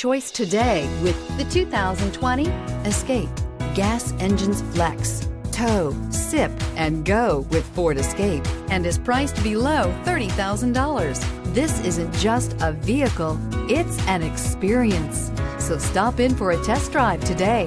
choice today with the 2020 Escape. Gas engines flex, tow, sip, and go with Ford Escape, and is priced below $30,000. This isn't just a vehicle, it's an experience. So stop in for a test drive today.